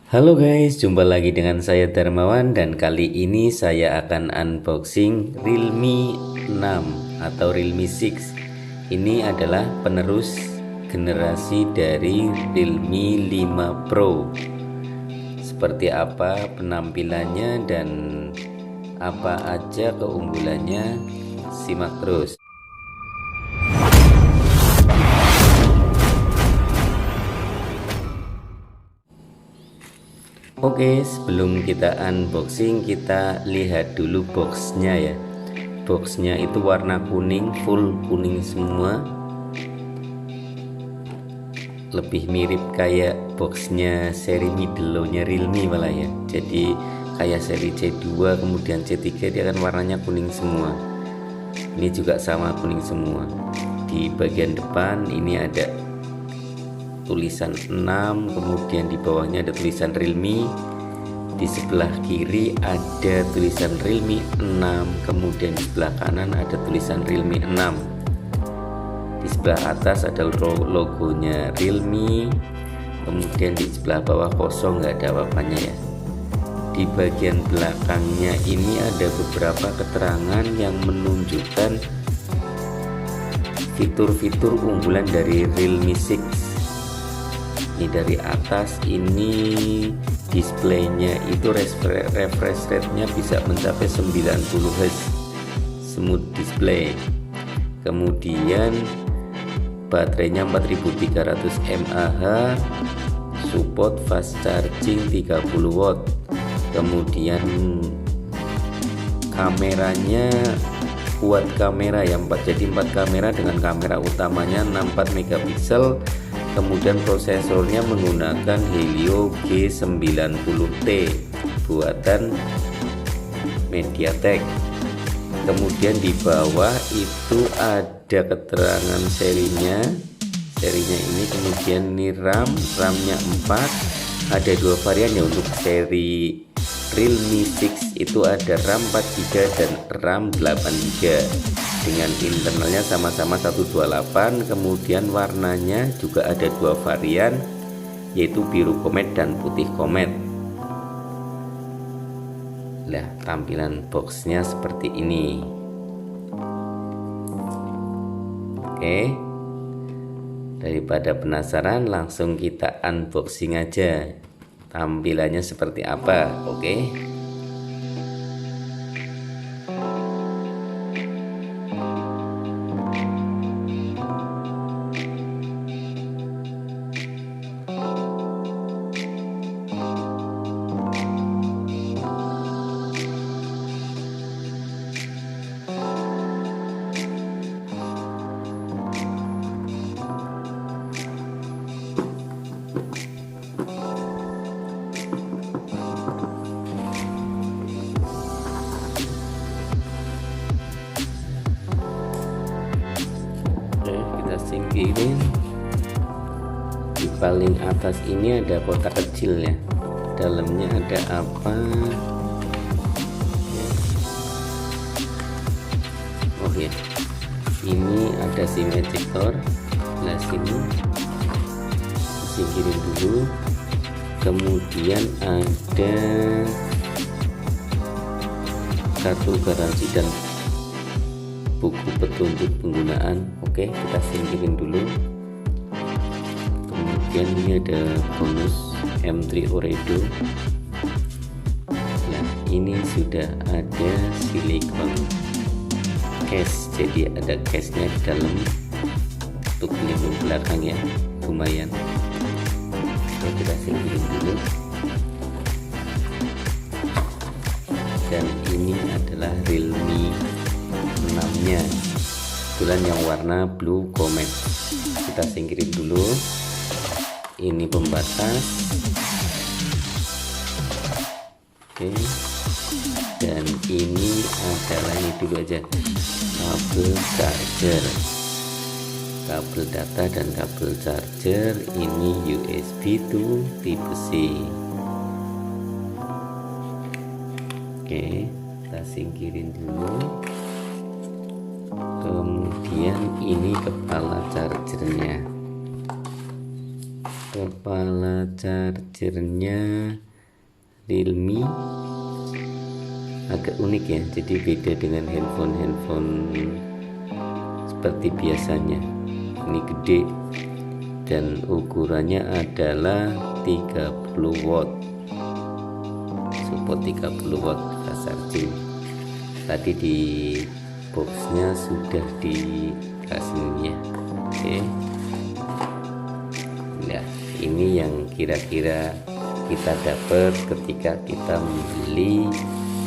Halo guys, jumpa lagi dengan saya Darmawan dan kali ini saya akan unboxing Realme 6 atau Realme 6. Ini adalah penerus generasi dari Realme 5 Pro. Seperti apa penampilannya dan apa aja keunggulannya, simak terus. Oke, sebelum kita unboxing kita lihat dulu boxnya ya. Boxnya itu warna kuning, full kuning semua. Lebih mirip kayak boxnya seri middle-nya Realme malah ya. Jadi kayak seri C2 kemudian C3 dia kan warnanya kuning semua. Ini juga sama kuning semua. Di bagian depan ini ada tulisan 6, kemudian di bawahnya ada tulisan Realme. Di sebelah kiri ada tulisan Realme 6, kemudian di sebelah kanan ada tulisan Realme 6. Di sebelah atas ada logonya Realme, kemudian di sebelah bawah kosong, nggak ada apa-apanya ya. Di bagian belakangnya ini ada beberapa keterangan yang menunjukkan fitur-fitur unggulan dari Realme 6. Ini dari atas, ini displaynya itu refresh rate-nya bisa mencapai 90 Hz, smooth display. Kemudian baterainya 4300 mAh, support fast charging 30 watt. Kemudian kameranya kuat kamera ya, jadi 4 kamera dengan kamera utamanya 64 megapiksel. Kemudian prosesornya menggunakan Helio G90T buatan MediaTek. Kemudian di bawah itu ada keterangan serinya ini. Kemudian ini RAM-nya 4, ada 2 varian ya untuk seri Realme 6 itu ada RAM 4GB dan RAM 8GB dengan internalnya sama-sama 128. Kemudian warnanya juga ada 2 varian, yaitu biru komet dan putih komet. Nah, tampilan boxnya seperti ini. Oke, daripada penasaran langsung kita unboxing aja tampilannya seperti apa. Oke, kita singkirin. Di paling atas ini ada kotak kecil ya, dalamnya ada apa? Oh ya, ini ada SIM ejector. Nah, sini singkirin dulu. Kemudian ada kartu garansi dan buku petunjuk penggunaan. Oke, kita singkirin dulu. Kemudian ini ada bonus M3 Oredo. Nah, ini sudah ada silikon case, jadi ada case-nya di dalam untuk pelindung belakang ya, lumayan. Oke, kita singkirin dulu. Dan ini adalah Realme 6-nya, kebetulan yang warna blue comet. Kita singkirin dulu. Ini pembatas. Oke, dan ini adalah, ini dulu aja, kabel charger, kabel data dan kabel charger. Ini USB to tipe C. Oke, kita singkirin dulu. Kemudian ini kepala chargernya. Kepala chargernya Realme agak unik ya, jadi beda dengan handphone seperti biasanya. Ini gede dan ukurannya adalah 30 watt, support 30 watt fast charging. Tadi di boxnya sudah dikasihnya. Oke. Nah, ini yang kira-kira kita dapat ketika kita membeli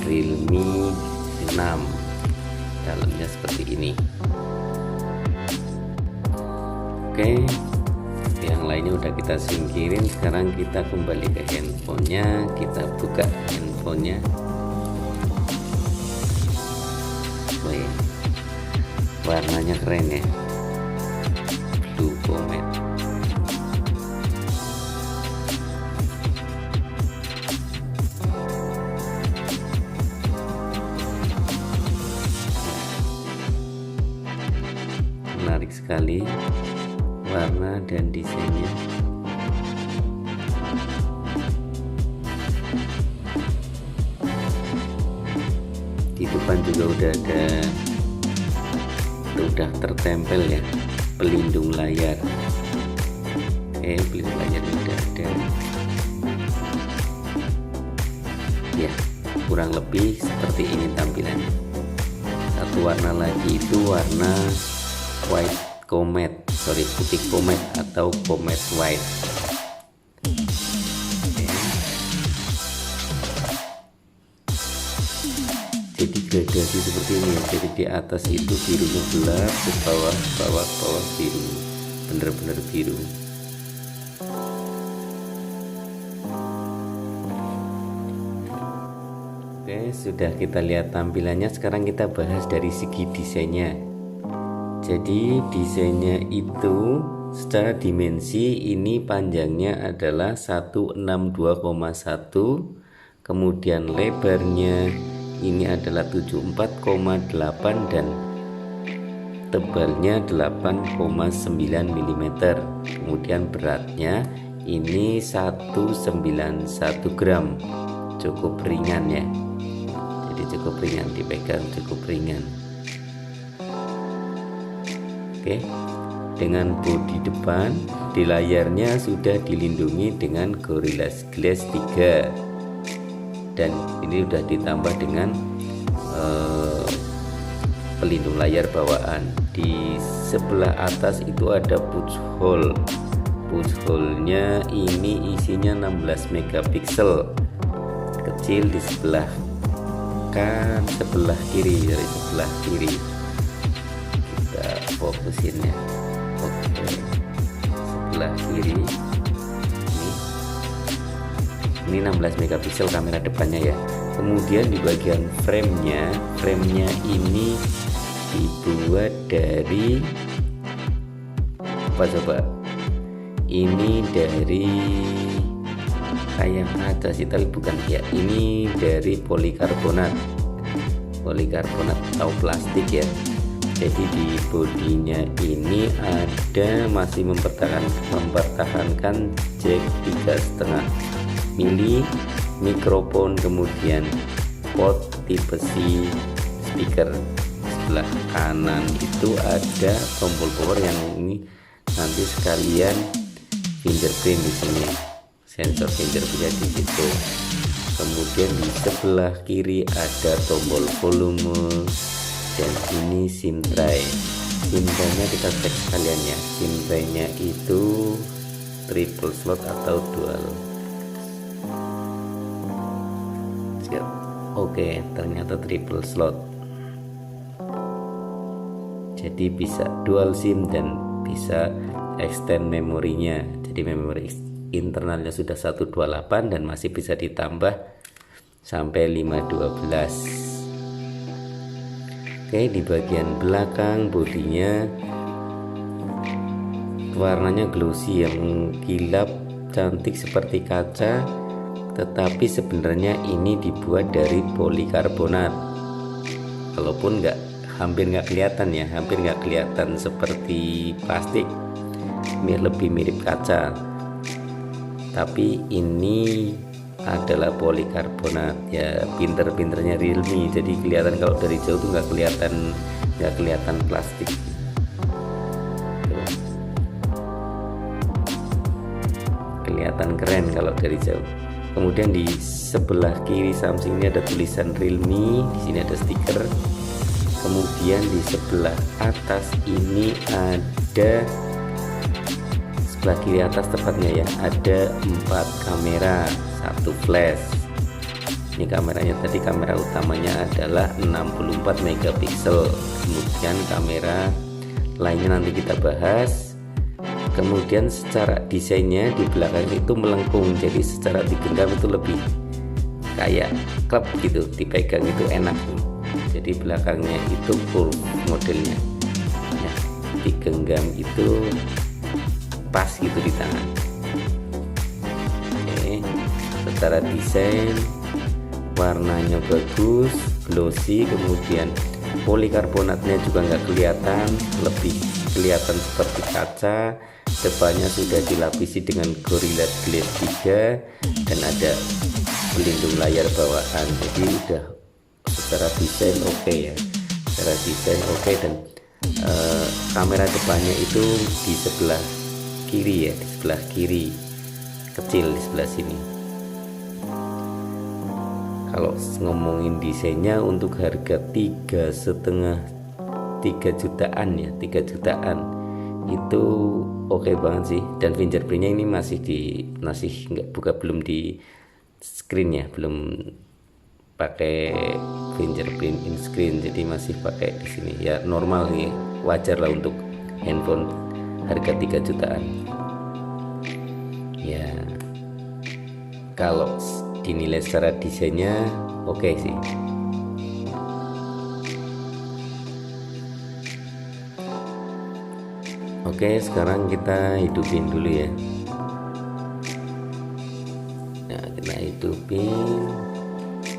Realme 6. Dalamnya seperti ini. Oke, yang lainnya udah kita singkirin. Sekarang kita kembali ke handphonenya, kita buka handphonenya. Wih, warnanya keren ya, blue comet. Menarik sekali warna dan desainnya. Di depan juga udah tertempel ya pelindung layar. Oke, pelindung layar udah ada ya, kurang lebih seperti ini tampilannya. Satu warna lagi itu warna white comet, putih comet atau comet white. Jadi gradasi seperti ini ya, jadi di atas itu birunya gelap, ke bawah biru, bener-bener biru. Oke, sudah kita lihat tampilannya. Sekarang kita bahas dari segi desainnya. Jadi desainnya itu secara dimensi ini panjangnya adalah 162,1, kemudian lebarnya ini adalah 74,8 dan tebalnya 8,9 mm. Kemudian beratnya ini 191 gram, cukup ringan ya. Jadi cukup ringan, dipegang cukup ringan. Oke, dengan bodi depan di layarnya sudah dilindungi dengan Gorilla Glass 3 dan ini sudah ditambah dengan pelindung layar bawaan. Di sebelah atas itu ada punch hole. Punch hole-nya ini isinya 16 megapiksel, kecil di sebelah kiri, dari sebelah kiri. Kita fokusin ya. Oke, sebelah kiri ini 16 megapiksel kamera depannya ya. Kemudian di bagian framenya ini dibuat dari apa coba? Ini dari kayak kaca sih, tapi bukan ya. Ini dari polikarbonat atau plastik ya. Jadi di bodinya ini masih mempertahankan jack 3,5 mili, mikrofon, kemudian port tipe C speaker. Sebelah kanan itu ada tombol power yang ini nanti sekalian fingerprint di sini, sensor fingerprint di situ. Kemudian di sebelah kiri ada tombol volume dan ini SIM tray. SIM tray-nya kita cek sekalian ya. SIM tray-nya itu triple slot atau dual. Oke, ternyata triple slot. Jadi bisa dual SIM dan bisa extend memorinya. Jadi memori internalnya sudah 128 dan masih bisa ditambah sampai 512. Oke, di bagian belakang bodinya warnanya glossy yang kilap cantik seperti kaca, tetapi sebenarnya ini dibuat dari polikarbonat. Walaupun hampir nggak kelihatan seperti plastik, lebih mirip kaca. tapi ini adalah polikarbonat ya. Pinter-pinternya Realme, jadi kelihatan kalau dari jauh tuh nggak kelihatan plastik. Tuh. Kelihatan keren kalau dari jauh. Kemudian di sebelah kiri Samsung ini ada tulisan Realme, di sini ada stiker. Kemudian di sebelah atas ini ada, sebelah kiri atas tepatnya ya, ada 4 kamera, 1 flash. Ini kameranya, tadi kamera utamanya adalah 64 megapiksel. Kemudian kamera lainnya nanti kita bahas. Kemudian secara desainnya di belakang itu melengkung, jadi secara digenggam itu lebih kayak klep gitu, dipegang itu enak. Jadi belakangnya itu full modelnya ya, digenggam itu pas gitu di tangan. Oke, secara desain warnanya bagus, glossy, kemudian polikarbonatnya juga nggak kelihatan, lebih kelihatan seperti kaca. Depannya sudah dilapisi dengan Gorilla Glass 3 dan ada pelindung layar bawaan, jadi udah secara desain oke ya, secara desain oke. Dan kamera depannya itu di sebelah kiri ya, di sebelah kiri kecil di sebelah sini. Kalau ngomongin desainnya untuk harga 3 jutaan ya, 3 jutaan itu oke banget sih. Dan fingerprintnya ini masih nggak buka, belum di screen ya, belum pakai fingerprint in screen, jadi masih pakai di sini ya, normal nih, wajar lah untuk handphone harga 3 jutaan ya. Kalau dinilai secara desainnya oke sih. Oke, sekarang kita hidupin dulu ya. Nah, kita hidupin,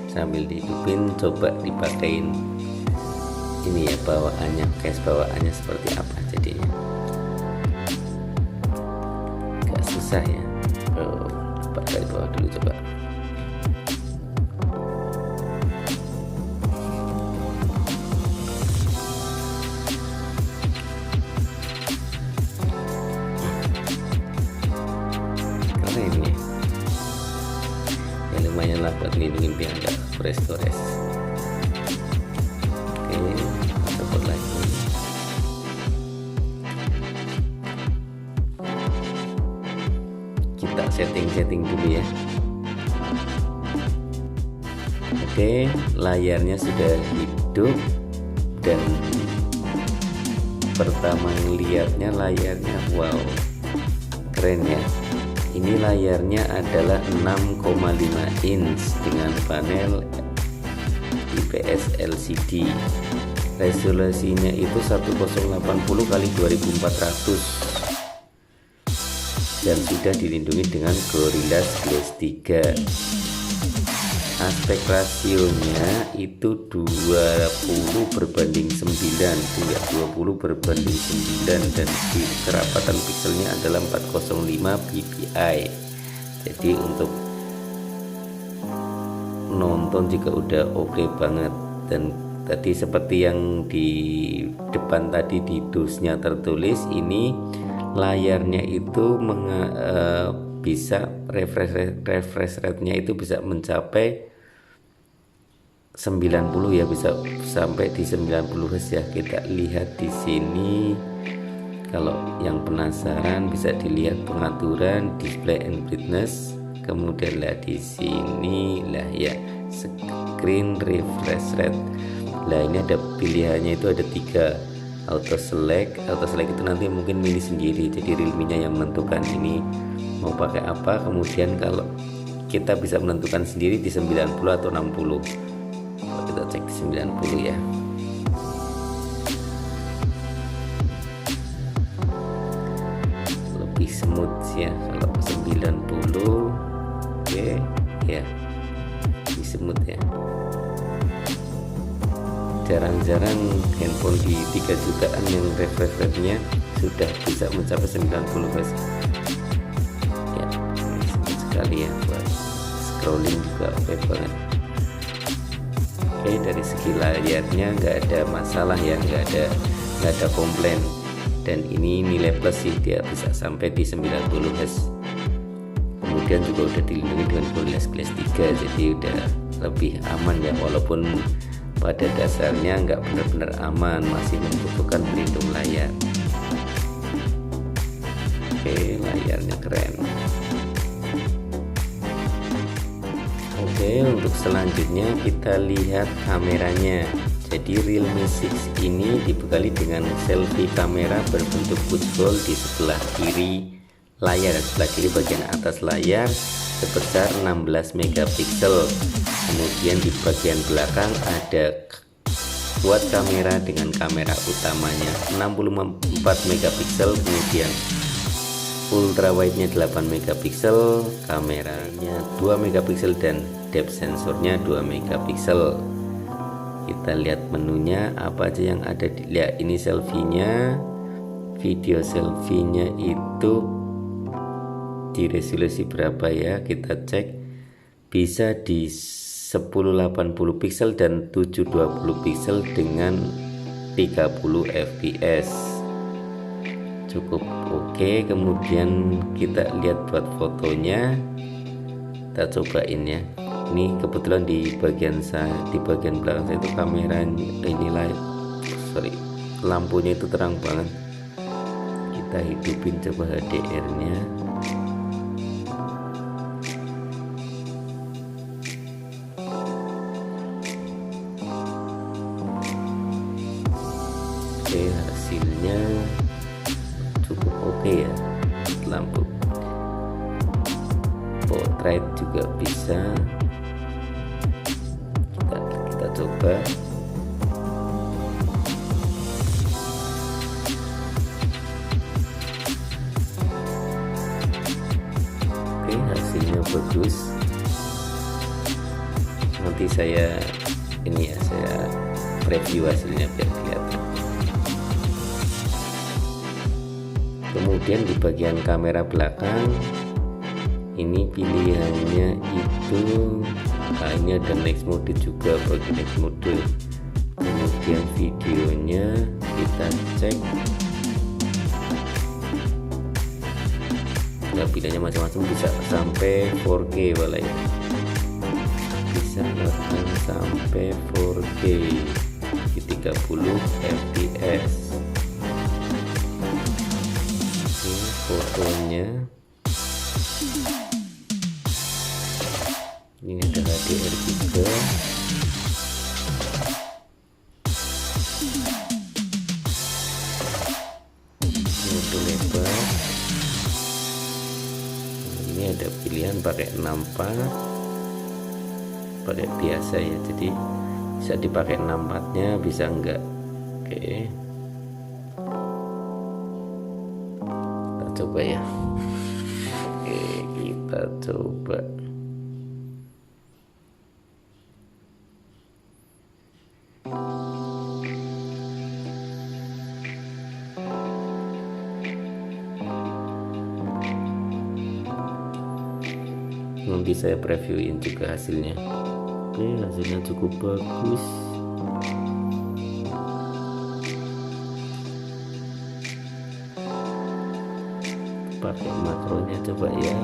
sambil dihidupin coba dipakein ini ya bawaannya, case bawaannya seperti apa jadinya. Gak susah ya. Coba dari bawah dulu coba. Ini ya lumayan lah buat ngelindungin biar nggak gores-gores. Oke, support lagi. Kita setting dulu ya. Oke, layarnya sudah hidup dan pertama ngelihatnya layarnya wow, keren ya. Ini layarnya adalah 6,5 inch dengan panel IPS LCD. Resolusinya itu 1080 x 2400 dan sudah dilindungi dengan Gorilla Glass 3. Aspek rasionya itu 20/9, 20/9, dan kerapatan pikselnya adalah 405 ppi. Jadi untuk nonton juga udah oke banget. Dan tadi seperti yang di depan tadi di dosnya tertulis, ini layarnya itu bisa refresh rate-nya itu bisa mencapai 90 ya, bisa sampai di 90 Hz ya. Kita lihat di sini, kalau yang penasaran bisa dilihat pengaturan display and brightness. Kemudian lah di sini lah ya, screen refresh rate. Lah ini ada pilihannya, itu ada 3, auto select itu nanti mungkin milih sendiri, jadi Realme-nya yang menentukan ini mau pakai apa. Kemudian kalau kita bisa menentukan sendiri di 90 atau 60. Kita cek di 90 ya. Lebih smooth ya kalau 90. Oke ya, lebih smooth ya. Jarang-jarang handphone di 3 jutaan yang refresh rate-nya sudah bisa mencapai 90 Hz ya. scrolling juga oke banget. Oke, dari segi layarnya nggak ada masalah ya, nggak ada komplain, dan ini nilai plus sih, dia bisa sampai di 90 Hz. Kemudian juga udah dilindungi dengan Gorilla Glass 3, jadi udah lebih aman ya, walaupun pada dasarnya nggak benar-benar aman, masih membutuhkan pelindung layar. Oke, layarnya keren. Oke, untuk selanjutnya kita lihat kameranya. Jadi Realme 6 ini dibekali dengan selfie kamera berbentuk pushhole di sebelah kiri layar, sebelah kiri bagian atas layar sebesar 16 megapiksel. Kemudian di bagian belakang ada buat kamera dengan kamera utamanya 64 megapiksel, kemudian ultra wide nya 8 megapiksel, kameranya 2 megapiksel, dan depth sensornya 2 megapiksel. Kita lihat menunya apa aja yang ada. Lihat ini selfie-nya, video selfie-nya itu di resolusi berapa ya, kita cek. Bisa di 1080 piksel dan 720 piksel dengan 30 fps, cukup oke. Kemudian kita lihat buat fotonya, kita cobain ya. Ini kebetulan di bagian belakang saya itu kamera ini lampunya itu terang banget. Kita hidupin coba HDR nya. Oke, hasilnya cukup oke ya. Lampu portrait juga bisa. Kita coba. Oke, hasilnya bagus. Nanti saya preview hasilnya biar kelihatan. Kemudian di bagian kamera belakang ini pilihannya itu ini ada next mode juga, bagi next mode. Kemudian videonya kita cek ya, pilihannya macam-macam, bisa sampai 4K walai, bisa bahkan sampai 4K di 30 fps. Fotonya ini ada HDR juga. Mode lebar, ini ada pilihan pakai 64, pakai biasa ya, jadi bisa dipakai 64 nya, bisa enggak. Oke, coba ya. Oke, kita coba. Nanti saya previewin juga hasilnya. Oke, hasilnya cukup bagus. Pakai makronya coba ya.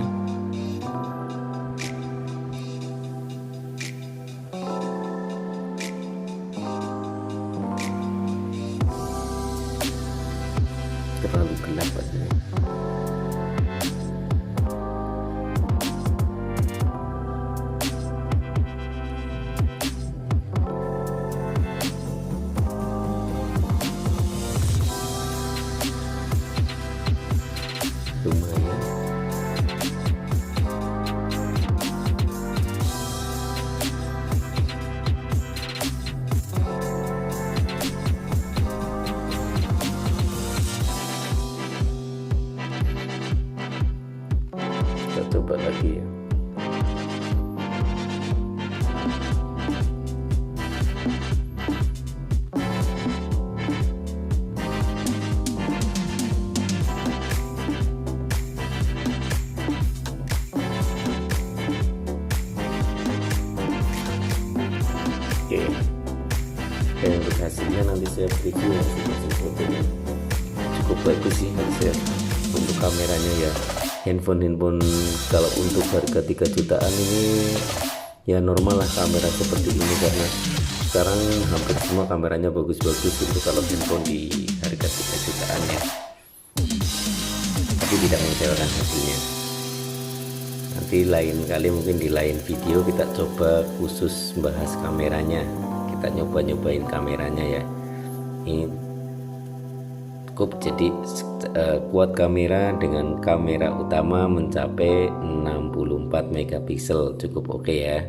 Terlalu gelap aja. Lumayan. Oke, dan untuk hasilnya nanti saya preview hasil fotonya. Cukup bagus sih hasil untuk kameranya ya. Handphone kalau untuk harga 3 jutaan ini ya normal lah kamera seperti ini, karena sekarang hampir semua kameranya bagus-bagus itu kalau handphone di harga 3 jutaan ya. Tapi tidak mengecewakan hasilnya. Nanti lain kali mungkin di lain video kita coba khusus bahas kameranya, kita nyobain kameranya ya. Ini cukup, jadi kuat kamera dengan kamera utama mencapai 64 megapiksel, cukup oke ya.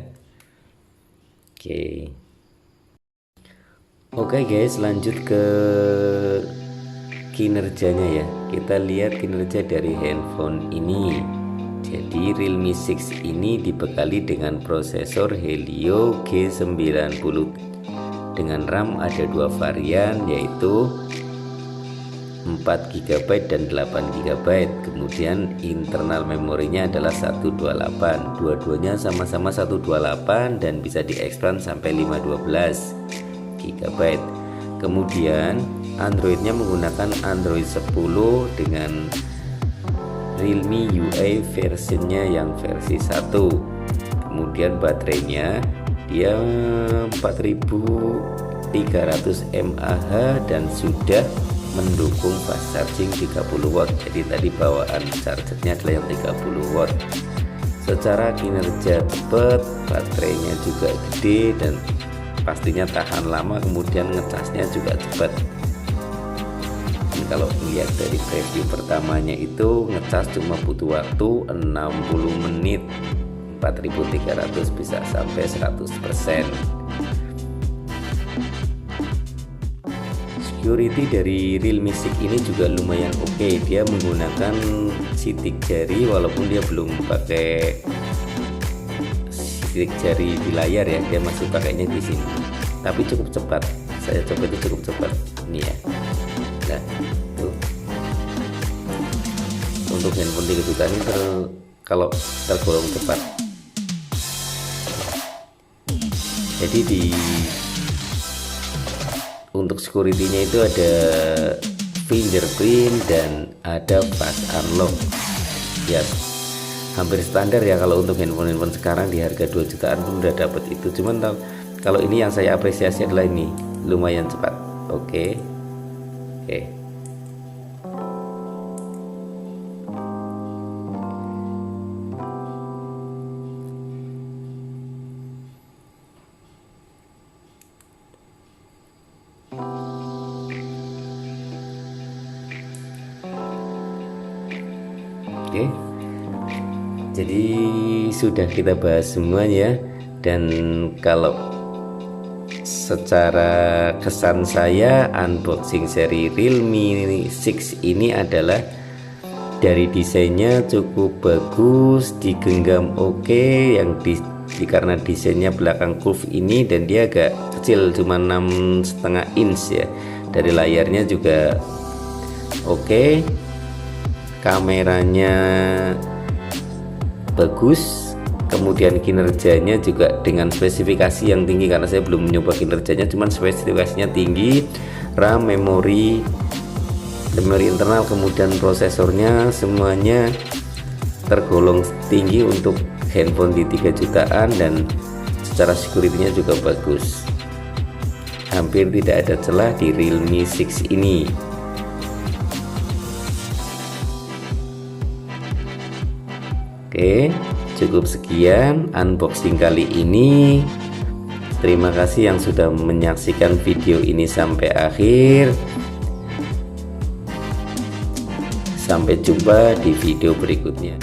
Oke guys, lanjut ke kinerjanya ya. Kita lihat kinerja dari handphone ini. Jadi Realme 6 ini dibekali dengan prosesor Helio G90 dengan RAM ada 2 varian, yaitu 4 GB dan 8 GB. Kemudian internal memorinya adalah 128. Dua-duanya sama-sama 128 dan bisa diekspand sampai 512 GB. Kemudian Androidnya menggunakan Android 10 dengan Realme UI versinya yang versi 1. Kemudian baterainya dia 4300 mAh dan sudah mendukung fast charging 30 watt. Jadi tadi bawaan chargernya adalah yang 30 watt. Secara kinerja cepat, baterainya juga gede dan pastinya tahan lama, kemudian ngecasnya juga cepat. Kalau melihat dari preview pertamanya itu ngecas cuma butuh waktu 60 menit, 4300 bisa sampai 100%. Security dari Realme 6 ini juga lumayan oke. Dia menggunakan sidik jari walaupun dia belum pakai sidik jari di layar ya, dia masih pakainya di sini. Tapi cukup cepat. Saya coba itu cukup cepat. Ini ya. Nah, tuh. Untuk handphone 3 juta ini kalau tergolong cepat. Jadi untuk security-nya itu ada fingerprint dan ada fast unlock. Ya, hampir standar ya kalau untuk handphone sekarang di harga 2 jutaan pun udah dapat itu. Cuman kalau ini yang saya apresiasi adalah ini lumayan cepat. Oke. Jadi sudah kita bahas semuanya, dan kalau secara kesan saya unboxing seri Realme 6 ini adalah dari desainnya cukup bagus, digenggam oke, yang karena desainnya belakang curve ini dan dia agak kecil cuma 6,5 inch ya. Dari layarnya juga oke, kameranya bagus, kemudian kinerjanya juga dengan spesifikasi yang tinggi karena saya belum mencoba kinerjanya, cuman spesifikasinya tinggi. RAM, memori internal, kemudian prosesornya semuanya tergolong tinggi untuk handphone di 3 jutaan, dan secara security-nya juga bagus. Hampir tidak ada celah di Realme 6 ini. Oke, cukup sekian unboxing kali ini. Terima kasih yang sudah menyaksikan video ini sampai akhir. Sampai jumpa di video berikutnya.